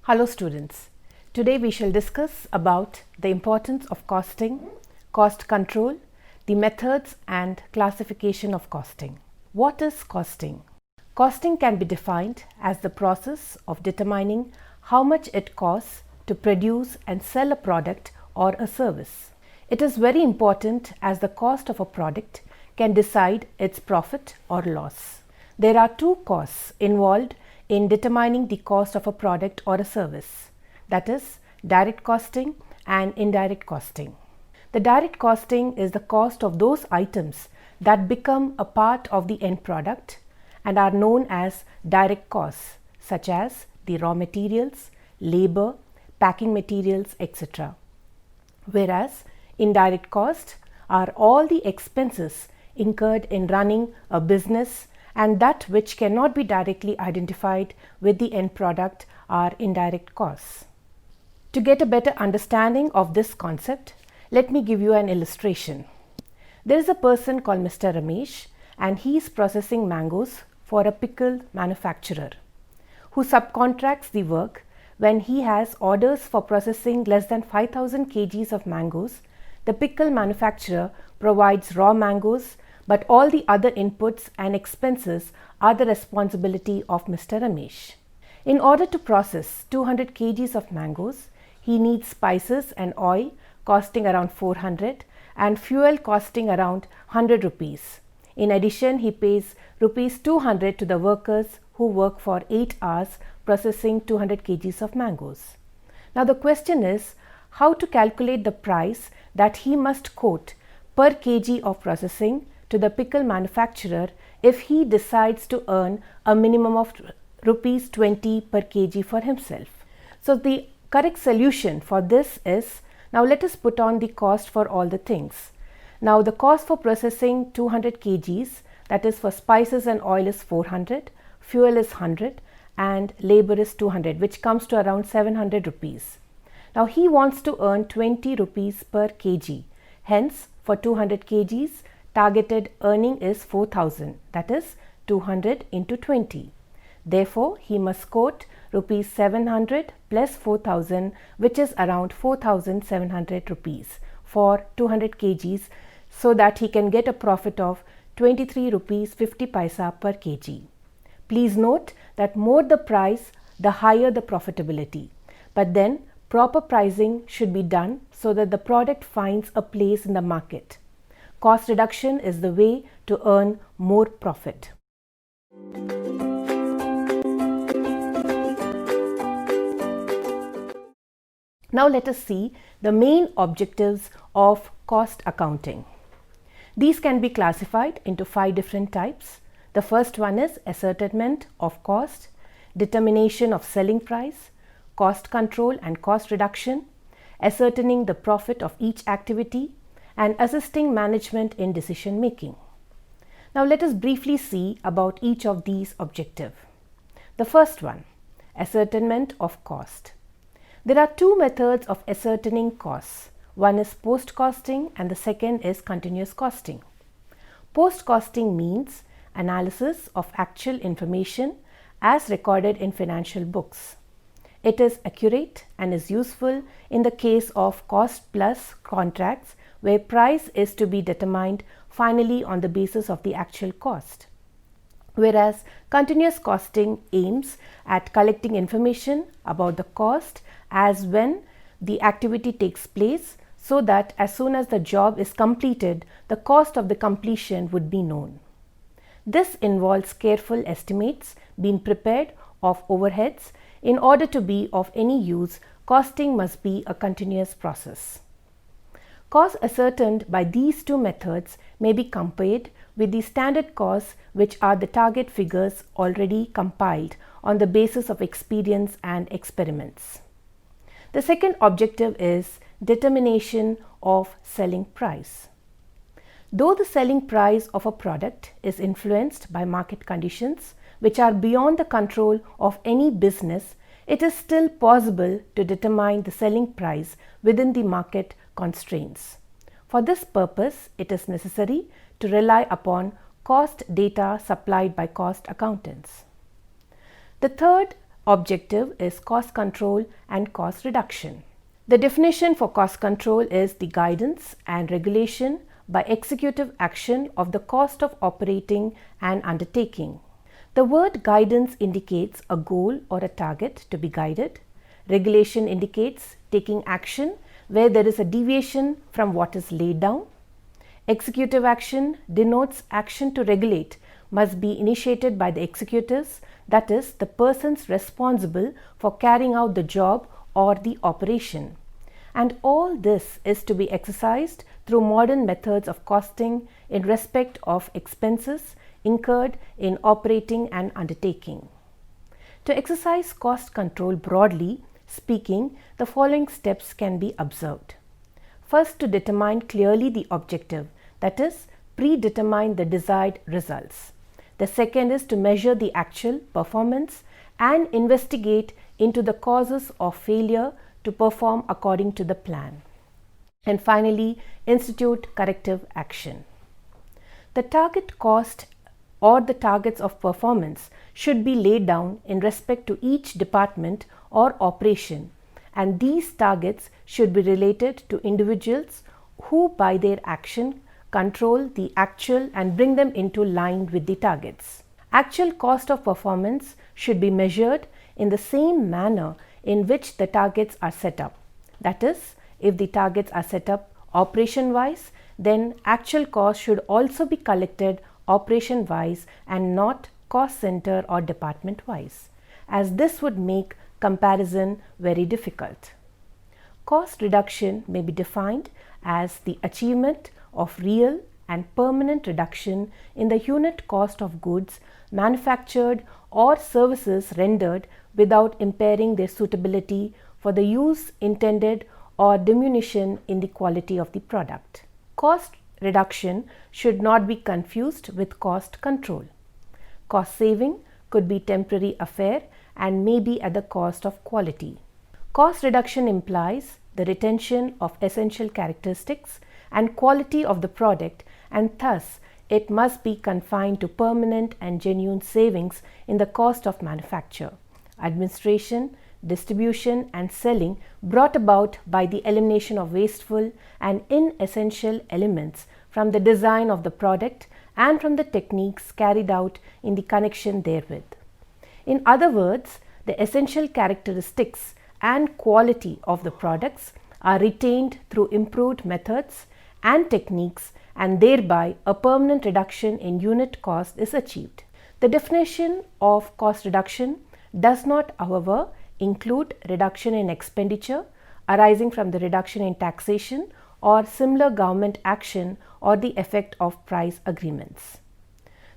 Hello students, today we shall discuss about the importance of costing, cost control, the methods and classification of costing. What is costing? Costing can be defined as the process of determining how much it costs to produce and sell a product or a service. It is very important as the cost of a product can decide its profit or loss. There are two costs involved in determining the cost of a product or a service, that is, direct costing and indirect costing. The direct costing is the cost of those items that become a part of the end product and are known as direct costs, such as the raw materials, labor, packing materials, etc. Whereas indirect costs are all the expenses incurred in running a business, and that which cannot be directly identified with the end product are indirect costs. To get a better understanding of this concept, let me give you an illustration. There is a person called Mr. Ramesh, and he is processing mangoes for a pickle manufacturer who subcontracts the work. When he has orders for processing less than 5,000 kgs of mangoes, the pickle manufacturer provides raw mangoes, but all the other inputs and expenses are the responsibility of Mr. Ramesh. In order to process 200 kgs of mangoes, he needs spices and oil costing around 400 and fuel costing around 100 rupees. In addition, he pays rupees 200 to the workers who work for 8 hours processing 200 kgs of mangoes. Now the question is how to calculate the price that he must quote per kg of processing to the pickle manufacturer if he decides to earn a minimum of rupees 20 per kg for himself. So the correct solution for this is, now let us put on the cost for all the things. Now the cost for processing 200 kgs, that is for spices and oil, is 400, fuel is 100 and labor is 200, which comes to around 700 rupees. Now he wants to earn 20 rupees per kg. Hence for 200 kgs, targeted earning is 4,000, that is 200 into 20. Therefore, he must quote rupees 700 plus 4,000, which is around 4,700 rupees for 200 kgs, so that he can get a profit of 23 rupees 50 paisa per kg. Please note that more the price, the higher the profitability. But then proper pricing should be done so that the product finds a place in the market. Cost reduction is the way to earn more profit. Now let us see the main objectives of cost accounting. These can be classified into 5 different types. The first one is ascertainment of cost, determination of selling price, cost control and cost reduction, ascertaining the profit of each activity, and assisting management in decision making. Now let us briefly see about each of these objectives. The first one, ascertainment of cost. There are two methods of ascertaining costs. One is post costing and the second is continuous costing. Post costing means analysis of actual information as recorded in financial books. It is accurate and is useful in the case of cost plus contracts, where price is to be determined finally on the basis of the actual cost. Whereas continuous costing aims at collecting information about the cost as when the activity takes place, so that as soon as the job is completed, the cost of the completion would be known. This involves careful estimates being prepared of overheads. In order to be of any use, costing must be a continuous process. Costs ascertained by these two methods may be compared with the standard costs, which are the target figures already compiled on the basis of experience and experiments. The second objective is determination of selling price. Though the selling price of a product is influenced by market conditions, which are beyond the control of any business, it is still possible to determine the selling price within the market constraints. For this purpose, it is necessary to rely upon cost data supplied by cost accountants. The third objective is cost control and cost reduction. The definition for cost control is the guidance and regulation by executive action of the cost of operating an undertaking. The word guidance indicates a goal or a target to be guided. Regulation indicates taking action where there is a deviation from what is laid down. Executive action denotes action to regulate must be initiated by the executors, that is, the persons responsible for carrying out the job or the operation. And all this is to be exercised through modern methods of costing in respect of expenses incurred in operating an undertaking. To exercise cost control broadly speaking, the following steps can be observed. First, to determine clearly the objective, that is, predetermine the desired results. The second is to measure the actual performance and investigate into the causes of failure to perform according to the plan. And finally, institute corrective action. The target cost or the targets of performance should be laid down in respect to each department or operation, and these targets should be related to individuals who by their action control the actual and bring them into line with the targets. Actual cost of performance should be measured in the same manner in which the targets are set up. That is, if the targets are set up operation-wise, then actual cost should also be collected operation-wise and not cost center or department-wise, as this would make comparison very difficult. Cost reduction may be defined as the achievement of real and permanent reduction in the unit cost of goods manufactured or services rendered without impairing their suitability for the use intended or diminution in the quality of the product. Cost reduction should not be confused with cost control. Cost saving could be temporary affair and may be at the cost of quality. Cost reduction implies the retention of essential characteristics and quality of the product, and thus it must be confined to permanent and genuine savings in the cost of manufacture, administration, distribution and selling brought about by the elimination of wasteful and inessential elements from the design of the product and from the techniques carried out in the connection therewith. In other words, the essential characteristics and quality of the products are retained through improved methods and techniques, and thereby a permanent reduction in unit cost is achieved. The definition of cost reduction does not, however, include reduction in expenditure arising from the reduction in taxation or similar government action or the effect of price agreements.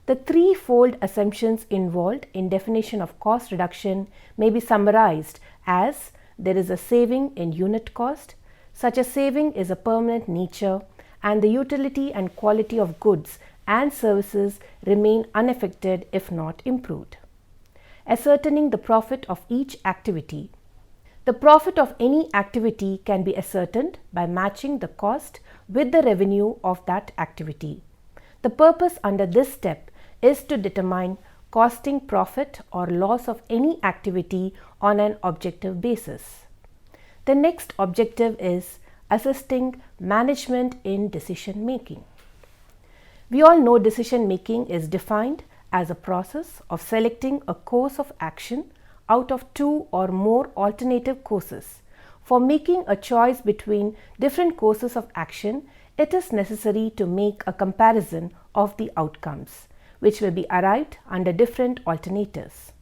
The threefold assumptions involved in definition of cost reduction may be summarized as: there is a saving in unit cost, such a saving is a permanent nature, and the utility and quality of goods and services remain unaffected if not improved. Ascertaining the profit of each activity. The profit of any activity can be ascertained by matching the cost with the revenue of that activity. The purpose under this step is to determine costing profit or loss of any activity on an objective basis. The next objective is assisting management in decision making. We all know decision making is defined as a process of selecting a course of action out of two or more alternative courses. For making a choice between different courses of action, it is necessary to make a comparison of the outcomes, which will be arrived under different alternatives.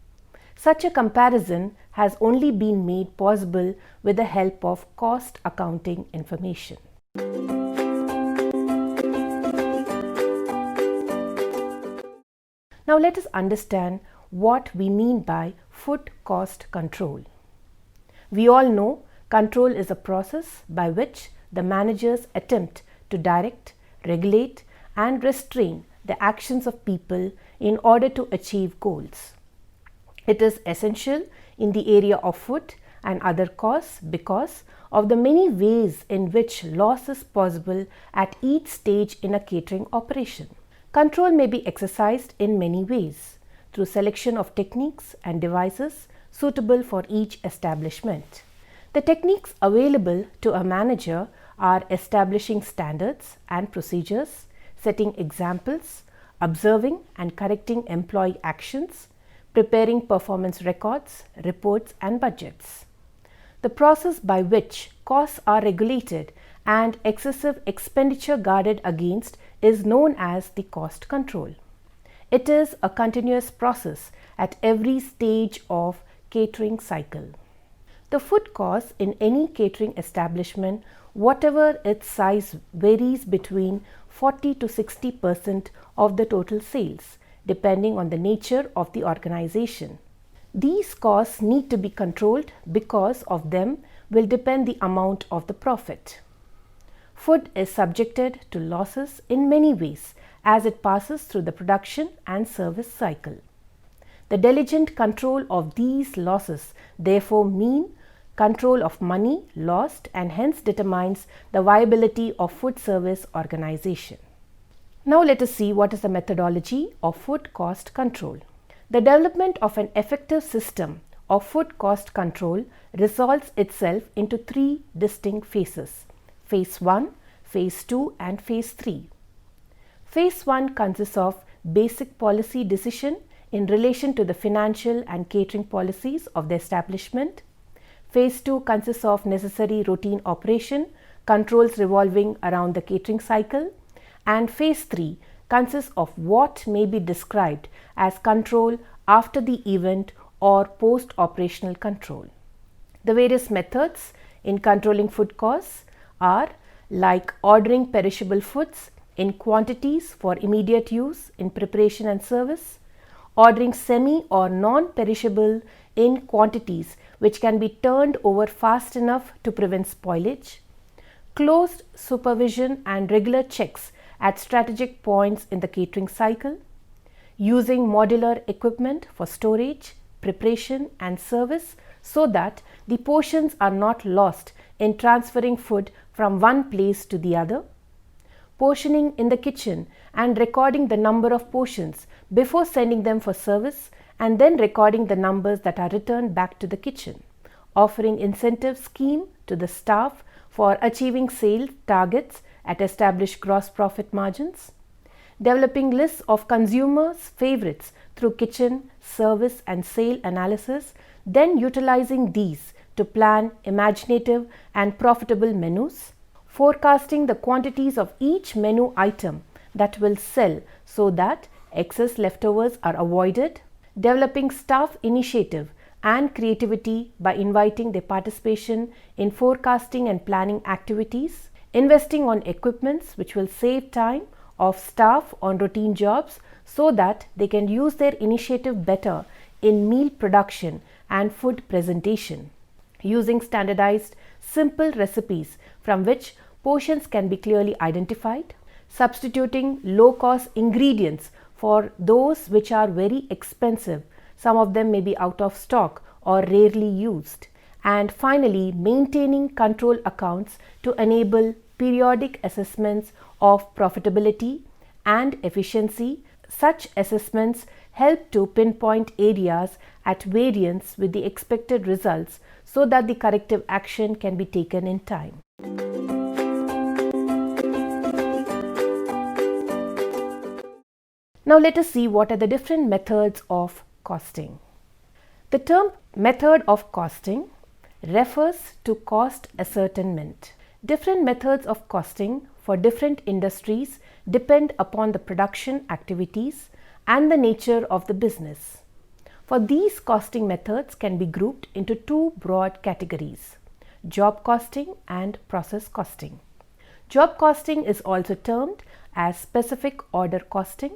Such a comparison has only been made possible with the help of cost accounting information. Now let us understand what we mean by food cost control. We all know control is a process by which the managers attempt to direct, regulate and restrain the actions of people in order to achieve goals. It is essential in the area of food and other costs because of the many ways in which loss is possible at each stage in a catering operation. Control may be exercised in many ways: through selection of techniques and devices suitable for each establishment. The techniques available to a manager are establishing standards and procedures, setting examples, observing and correcting employee actions, preparing performance records, reports and budgets. The process by which costs are regulated and excessive expenditure guarded against is known as the cost control. It is a continuous process at every stage of catering cycle. The food cost in any catering establishment, whatever its size, varies between 40 to 60% of the total sales, depending on the nature of the organization. These costs need to be controlled because of them will depend the amount of the profit. Food is subjected to losses in many ways as it passes through the production and service cycle. The diligent control of these losses therefore mean control of money lost and hence determines the viability of food service organization. Now let us see what is the methodology of food cost control. The development of an effective system of food cost control resolves itself into three distinct phases: Phase 1, Phase 2 and Phase 3. Phase 1 consists of basic policy decision in relation to the financial and catering policies of the establishment. Phase 2 consists of necessary routine operation, controls revolving around the catering cycle, and Phase 3 consists of what may be described as control after the event or post-operational control. The various methods in controlling food costs are like ordering perishable foods in quantities for immediate use in preparation and service, ordering semi or non-perishable in quantities which can be turned over fast enough to prevent spoilage, close supervision and regular checks at strategic points in the catering cycle, using modular equipment for storage, preparation and service so that the portions are not lost in transferring food from one place to the other, portioning in the kitchen and recording the number of portions before sending them for service and then recording the numbers that are returned back to the kitchen, offering incentive scheme to the staff for achieving sales targets at established gross profit margins, developing lists of consumers' favorites through kitchen, service and sale analysis, then utilizing these to plan imaginative and profitable menus, forecasting the quantities of each menu item that will sell so that excess leftovers are avoided, developing staff initiative and creativity by inviting their participation in forecasting and planning activities, investing on equipments which will save time of staff on routine jobs so that they can use their initiative better in meal production and food presentation, using standardized simple recipes from which portions can be clearly identified, substituting low-cost ingredients for those which are very expensive, some of them may be out of stock or rarely used, and finally maintaining control accounts to enable periodic assessments of profitability and efficiency. Such assessments help to pinpoint areas at variance with the expected results so that the corrective action can be taken in time. Now let us see what are the different methods of costing. The term method of costing refers to cost ascertainment. Different methods of costing for different industries depend upon the production activities and the nature of the business. For these costing methods can be grouped into two broad categories: job costing and process costing. Job costing is also termed as specific order costing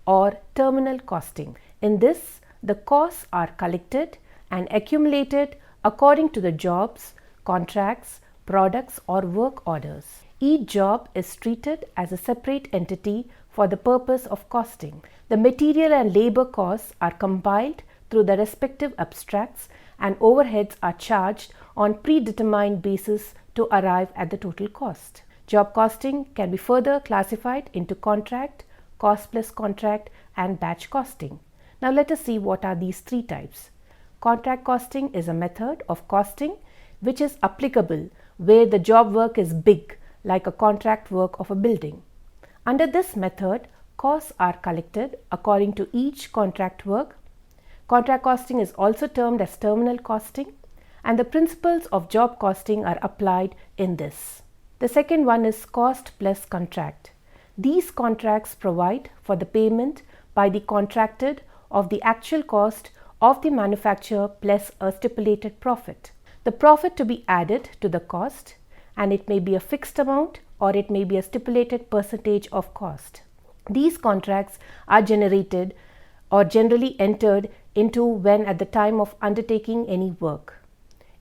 or terminal costing. In this, the costs are collected and accumulated according to the jobs, contracts, products or work orders. Each job is treated as a separate entity for the purpose of costing. The material and labor costs are compiled through the respective abstracts and overheads are charged on predetermined basis to arrive at the total cost. Job costing can be further classified into contract, cost plus contract and batch costing. Now let us see what are these three types. Contract costing is a method of costing which is applicable where the job work is big, like a contract work of a building. Under this method, costs are collected according to each contract work. Contract costing is also termed as terminal costing, and the principles of job costing are applied in this. The second one is cost plus contract. These contracts provide for the payment by the contracted of the actual cost of the manufacture plus a stipulated profit. The profit to be added to the cost, and it may be a fixed amount or it may be a stipulated percentage of cost. These contracts are generated or generally entered into when at the time of undertaking any work.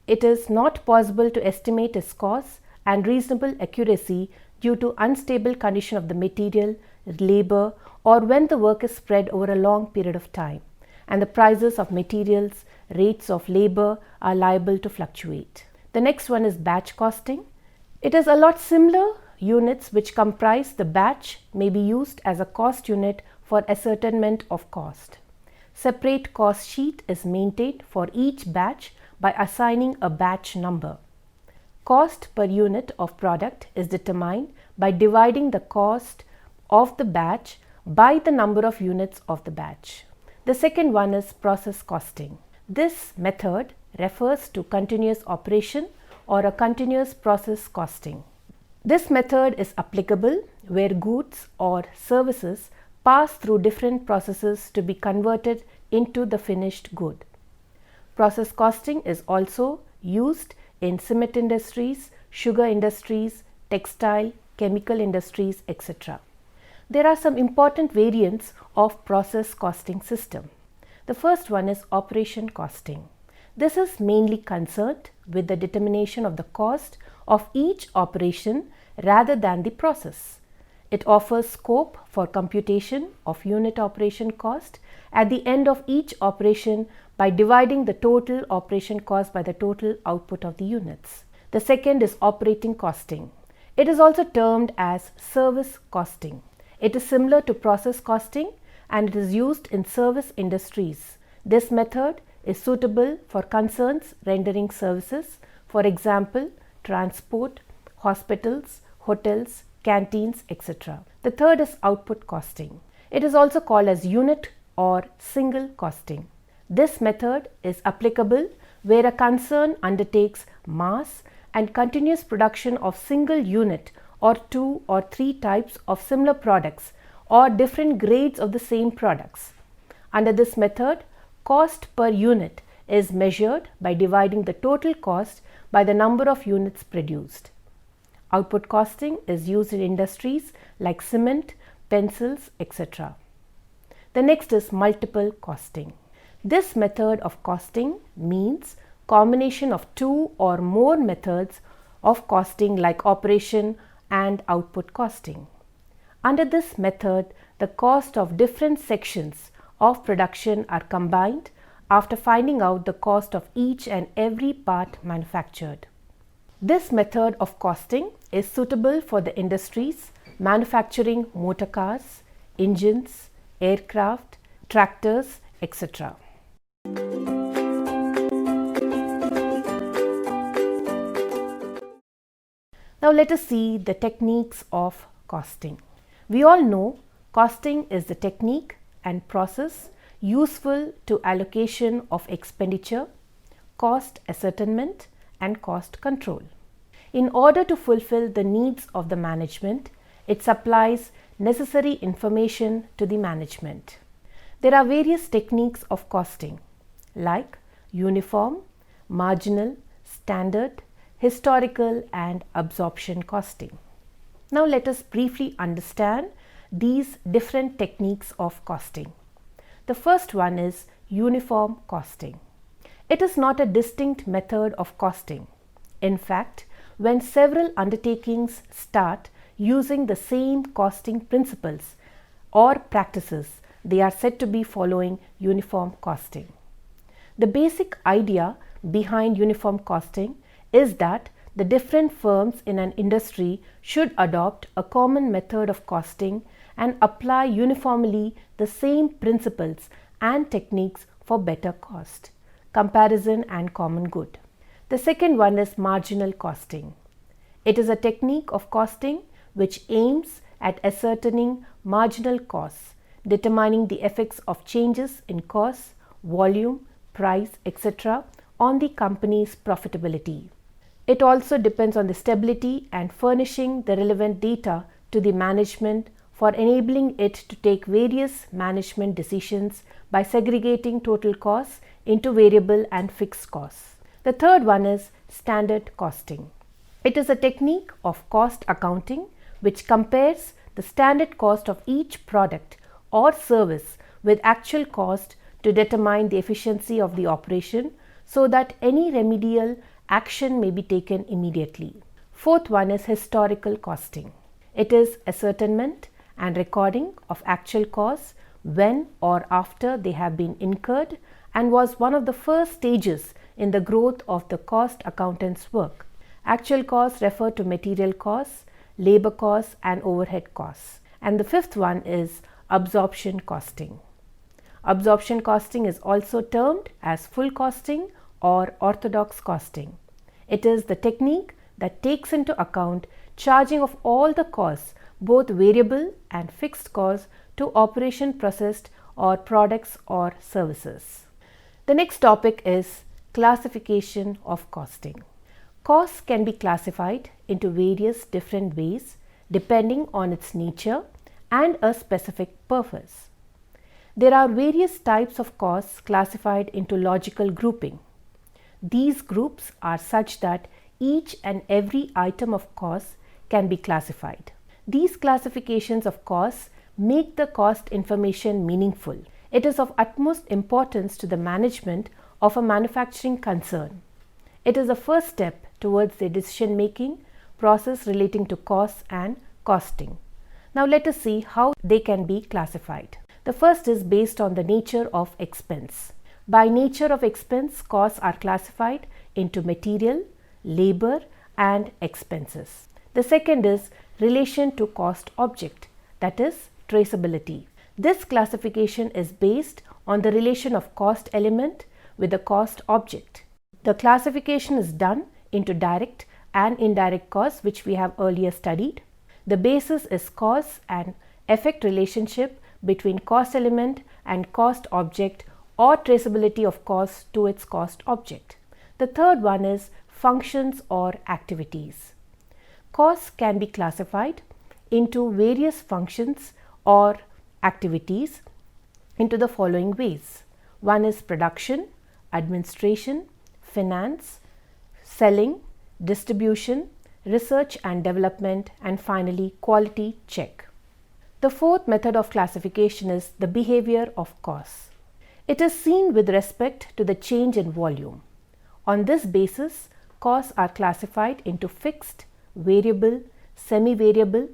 It is not possible to estimate its cost and reasonable accuracy due to unstable condition of the material, labor, or when the work is spread over a long period of time, and the prices of materials, rates of labor are liable to fluctuate. The next one is batch costing. It is a lot similar. Units which comprise the batch may be used as a cost unit for ascertainment of cost. Separate cost sheet is maintained for each batch by assigning a batch number. Cost per unit of product is determined by dividing the cost of the batch by the number of units of the batch. The second one is process costing. This method refers to continuous operation or a continuous process costing. This method is applicable where goods or services pass through different processes to be converted into the finished good. Process costing is also used in cement industries, sugar industries, textile, chemical industries, etc. There are some important variants of process costing system. The first one is operation costing. This is mainly concerned with the determination of the cost of each operation rather than the process. It offers scope for computation of unit operation cost at the end of each operation by dividing the total operation cost by the total output of the units. The second is operating costing. It is also termed as service costing. It is similar to process costing and it is used in service industries. This method is suitable for concerns rendering services, for example, transport, hospitals, hotels, canteens, etc. The third is output costing. It is also called as unit or single costing. This method is applicable where a concern undertakes mass and continuous production of single unit or 2 or 3 types of similar products or different grades of the same products. Under this method, cost per unit is measured by dividing the total cost by the number of units produced. Output costing is used in industries like cement, pencils, etc. The next is multiple costing. This method of costing means combination of 2 or more methods of costing like operation and output costing. Under this method, the cost of different sections of production are combined after finding out the cost of each and every part manufactured. This method of costing is suitable for the industries manufacturing motor cars, engines, aircraft, tractors, etc. Now let us see the techniques of costing. We all know costing is the technique and process useful to allocation of expenditure, cost ascertainment, and cost control. In order to fulfill the needs of the management, it supplies necessary information to the management. There are various techniques of costing like uniform, marginal, standard, historical, and absorption costing. Now let us briefly understand these different techniques of costing. The first one is uniform costing. It is not a distinct method of costing. In fact, when several undertakings start using the same costing principles or practices, they are said to be following uniform costing. The basic idea behind uniform costing is that the different firms in an industry should adopt a common method of costing and apply uniformly the same principles and techniques for better cost. comparison and common good. The second one is marginal costing. It is a technique of costing which aims at ascertaining marginal costs, determining the effects of changes in cost, volume, price, etc. on the company's profitability. It also depends on the stability and furnishing the relevant data to the management for enabling it to take various management decisions by segregating total costs into variable and fixed costs. The third one is standard costing. It is a technique of cost accounting which compares the standard cost of each product or service with actual cost to determine the efficiency of the operation so that any remedial action may be taken immediately. Fourth one is historical costing. It is ascertainment and recording of actual costs when or after they have been incurred and was one of the first stages in the growth of the cost accountant's work. Actual costs refer to material costs, labor costs and overhead costs. And the fifth one is absorption costing. Absorption costing is also termed as full costing or orthodox costing. It is the technique that takes into account charging of all the costs, both variable and fixed costs, to operation processed or products or services. The next topic is classification of costing. Costs can be classified into various different ways depending on its nature and a specific purpose. There are various types of costs classified into logical grouping. These groups are such that each and every item of cost can be classified. These classifications of costs make the cost information meaningful. It is of utmost importance to the management of a manufacturing concern. It is the first step towards the decision-making process relating to costs and costing. Now let us see how they can be classified. The first is based on the nature of expense. By nature of expense, costs are classified into material, labor and expenses. The second is relation to cost object, that is traceability. This classification is based on the relation of cost element with the cost object. The classification is done into direct and indirect costs, which we have earlier studied. The basis is cause and effect relationship between cost element and cost object or traceability of cost to its cost object. The third one is functions or activities. Costs can be classified into various functions or activities into the following ways. One is production, administration, finance, selling, distribution, research and development, and finally quality check. The fourth method of classification is the behavior of costs. It is seen with respect to the change in volume. On this basis, costs are classified into fixed, variable, semi-variable.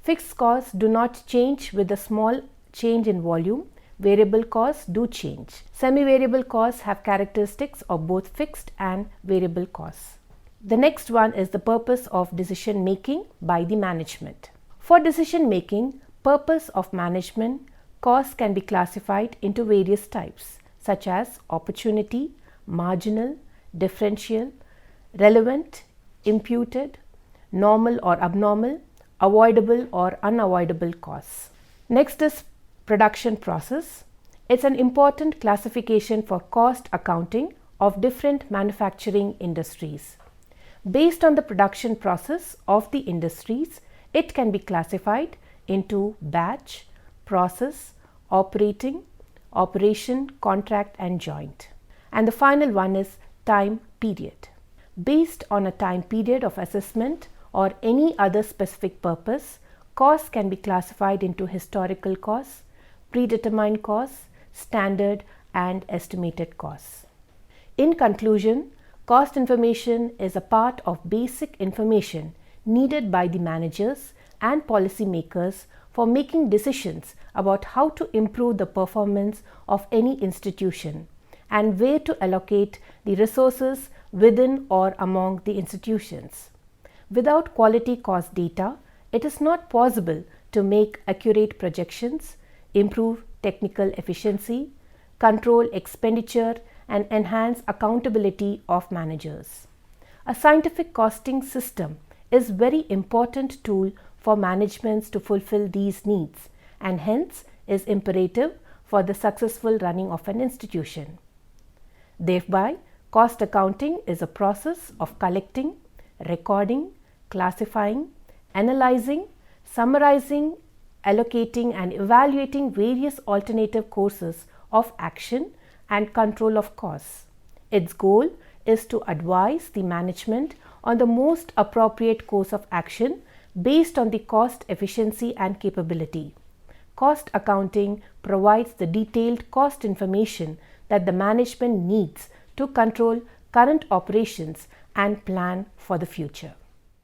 Fixed costs do not change with a small change in volume. Variable costs do change. Semi-variable costs have characteristics of both fixed and variable costs. The next one is the purpose of decision making by the management. For decision making, purpose of management, costs can be classified into various types such as opportunity, marginal, differential, relevant, imputed, normal or abnormal, avoidable or unavoidable costs. Next is production process. It's an important classification for cost accounting of different manufacturing industries. Based on the production process of the industries, it can be classified into batch, process, operating, operation, contract and joint. And the final one is time period. Based on a time period of assessment or any other specific purpose, costs can be classified into historical costs, predetermined costs, standard and estimated costs. In conclusion, cost information is a part of basic information needed by the managers and policymakers for making decisions about how to improve the performance of any institution and where to allocate the resources within or among the institutions. Without quality cost data, it is not possible to make accurate projections, improve technical efficiency, control expenditure and enhance accountability of managers. A scientific costing system is a very important tool for managements to fulfill these needs and hence is imperative for the successful running of an institution. Thereby, cost accounting is a process of collecting, recording, classifying, analyzing, summarizing, allocating and evaluating various alternative courses of action and control of costs. Its goal is to advise the management on the most appropriate course of action based on the cost efficiency and capability. Cost accounting provides the detailed cost information that the management needs to control current operations and plan for the future.